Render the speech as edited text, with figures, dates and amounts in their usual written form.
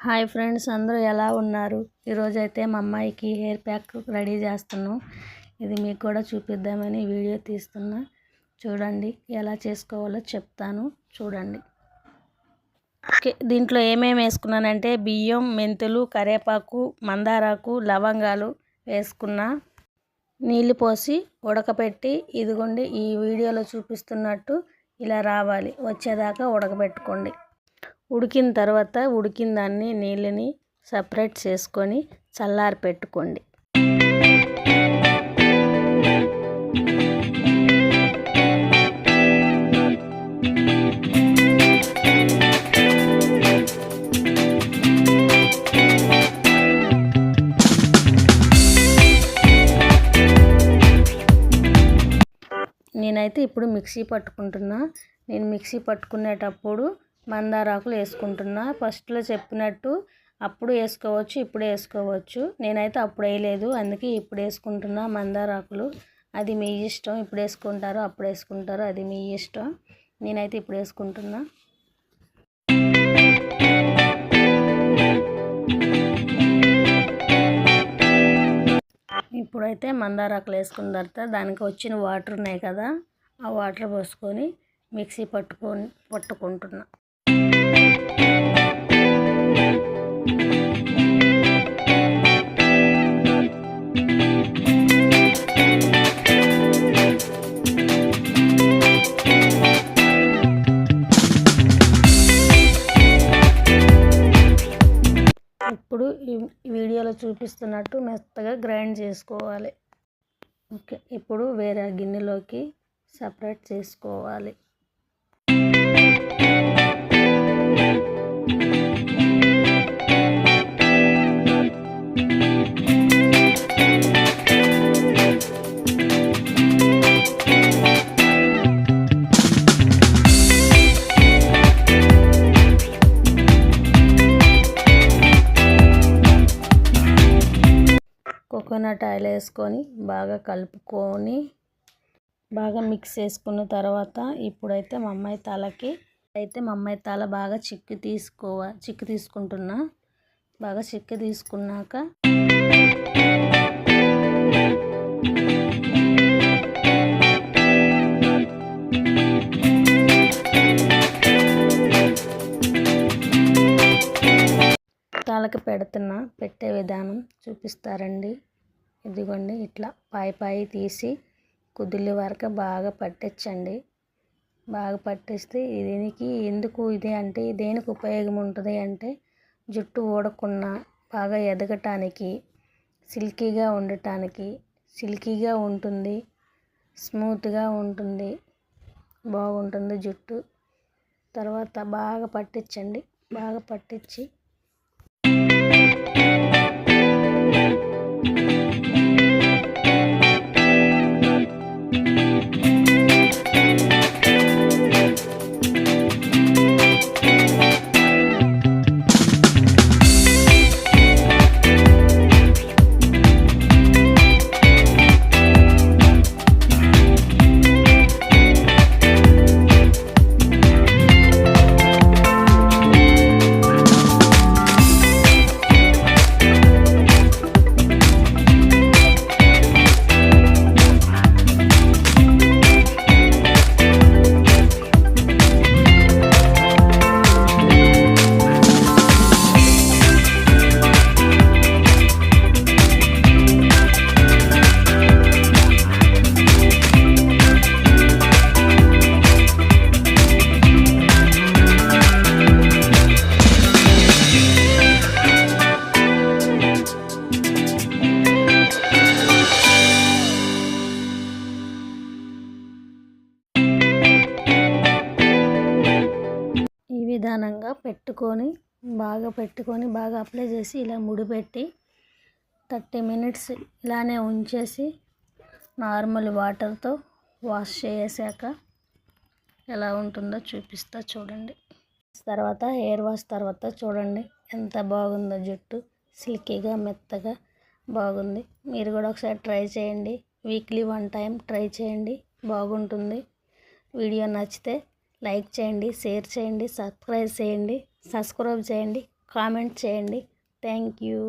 Hi friends, అందరూ ఎలా ఉన్నారు? ఈరోజు అయితే మా అమ్మాయికి హెయిర్ ప్యాక్ రెడీ చేస్తున్నాం. ఇది మీకు కూడా చూపిద్దామని వీడియో తీస్తున్నా. చూడండి, ఎలా చేసుకోవాలో చెప్తాను, చూడండి. ఓకే, దీంట్లో ఏమేమి వేసుకున్నానంటే బియ్యం, మెంతులు, కరివేపాకు, మందారాకు, లవంగాలు వేసుకున్నా. నీళ్ళు పోసి ఉడకపెట్టి, ఇదిగోండి ఈ వీడియోలో చూపిస్తున్నట్టు ఇలా రావాలి, వచ్చేదాకా ఉడకబెట్టుకోండి. ఉడికిన తర్వాత ఉడికిన దాన్ని నీళ్ళని సపరేట్ చేసుకొని చల్లారి పెట్టుకోండి. నేనైతే ఇప్పుడు మిక్సీ పట్టుకుంటున్నా. నేను మిక్సీ పట్టుకునేటప్పుడు మందారాకులు వేసుకుంటున్నా. ఫస్ట్లో చెప్పినట్టు అప్పుడు వేసుకోవచ్చు, ఇప్పుడు వేసుకోవచ్చు. నేనైతే అప్పుడు వేయలేదు, అందుకే ఇప్పుడు వేసుకుంటున్నా మందారాకులు. అది మీ ఇష్టం, ఇప్పుడు వేసుకుంటారో అప్పుడు వేసుకుంటారో అది మీ ఇష్టం. నేనైతే ఇప్పుడు వేసుకుంటున్నా. ఇప్పుడైతే మందారాకులు వేసుకున్న తర్వాత దానికి వచ్చిన వాటర్ ఉన్నాయి కదా, ఆ వాటర్ పోసుకొని మిక్సీ పట్టుకుంటున్నా. ఇప్పుడు ఈ వీడియోలో చూపిస్తున్నట్టు మెత్తగా గ్రైండ్ చేసుకోవాలి. ఓకే, ఇప్పుడు వేరే గిన్నెలోకి సపరేట్ చేసుకోవాలి. కోకోనట్ ఆయిల్ వేసుకొని బాగా కలుపుకొని బాగా మిక్స్ చేసుకున్న తర్వాత ఇప్పుడైతే మా అమ్మాయి తల బాగా చిక్కు తీసుకుంటున్నా. బాగా చిక్కు తీసుకున్నాక తలకి పెట్టే విధానం చూపిస్తారండి. ఇదిగోండి, ఇట్లా పాయి తీసి కుదిలి వరకు బాగా పట్టించండి. బాగా పట్టిస్తే దీనికి ఎందుకు ఇది అంటే దేనికి ఉపయోగం ఉంటుంది అంటే జుట్టు ఊడకుండా బాగా ఎదగటానికి, సిల్కీగా ఉండటానికి. సిల్కీగా ఉంటుంది, స్మూత్గా ఉంటుంది, బాగుంటుంది జుట్టు. తర్వాత బాగా పట్టించండి. బాగా పట్టించి విధానంగా పెట్టుకొని బాగా అప్లై చేసి ఇలా ముడిపెట్టి 30 మినిట్స్ ఇలానే ఉంచేసి నార్మల్ వాటర్తో వాష్ చేసాక ఎలా ఉంటుందో చూపిస్తా, చూడండి. తర్వాత హెయిర్ వాష్ తర్వాత చూడండి ఎంత బాగుందో జుట్టు, సిల్కీగా మెత్తగా బాగుంది. మీరు కూడా ఒకసారి ట్రై చేయండి. వీక్లీ 1 టైం ట్రై చేయండి, బాగుంటుంది. వీడియో నచ్చితే లైక్ చేయండి, షేర్ చేయండి, సబ్స్క్రైబ్ చేయండి. కామెంట్ చేయండి. Thank you.